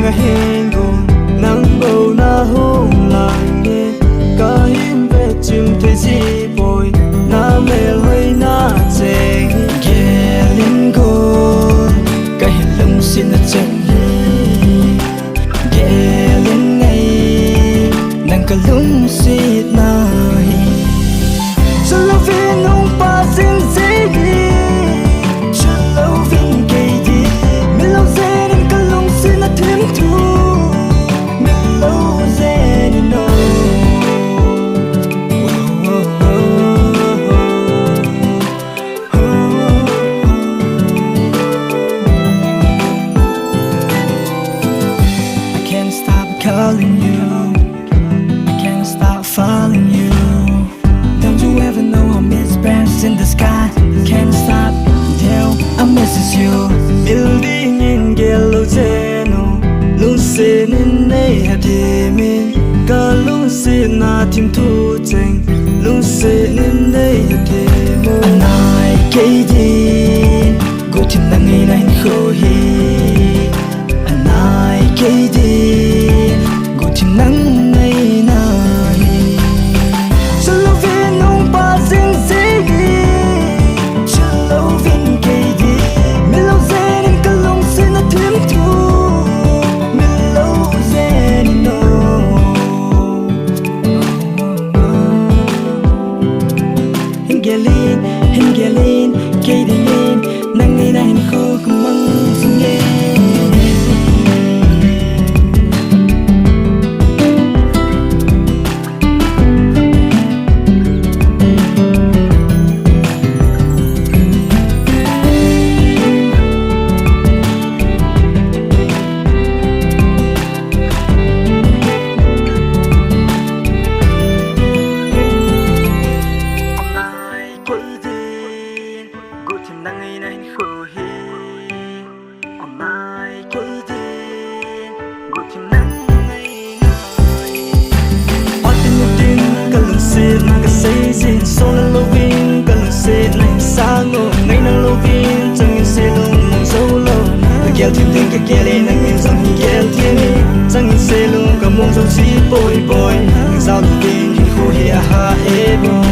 nga hen gon nang bo na hong lang nghe ka him ve chim thế gì boy na mel hoi na cheng gelin gon ka hin lung sin na cheng gelin ngay nang ka lung sit na hi cho lo viên hong pa sin gì cho lo viên cây đi mình lâu dễ nên ka lung sin na thêm thu mình lâu dễ nên no calling you, I can't stop falling you. Don't you ever know I miss birds in the sky? Can't stop till I misses you. Building in yellow zeno, lucid in a hadimi. Ka lucid na tim tu cheng, lucid in a hadimo. Anai kaidi, go tim nangi na hin khohi. Anai kaidi. Nắng ngày nay cho lâu viên ông bà riêng gì cho lâu viên cây đi mình lâu dễ nên cả lòng xin nó thêm thu mình lâu dễ nên no hình ghé lên cây đi lên nắng ngày nay khô cùng măng xinh nghe solo loving cần sẽ này sang ngô ngày năng loving chẳng nhìn sẽ luôn solo kéo thêm tiếng cái kéo lên anh nhìn rằng kéo thêm chẳng nhìn sẽ luôn cả mong dấu chỉ bồi bồi sao loving khô hi ha ebo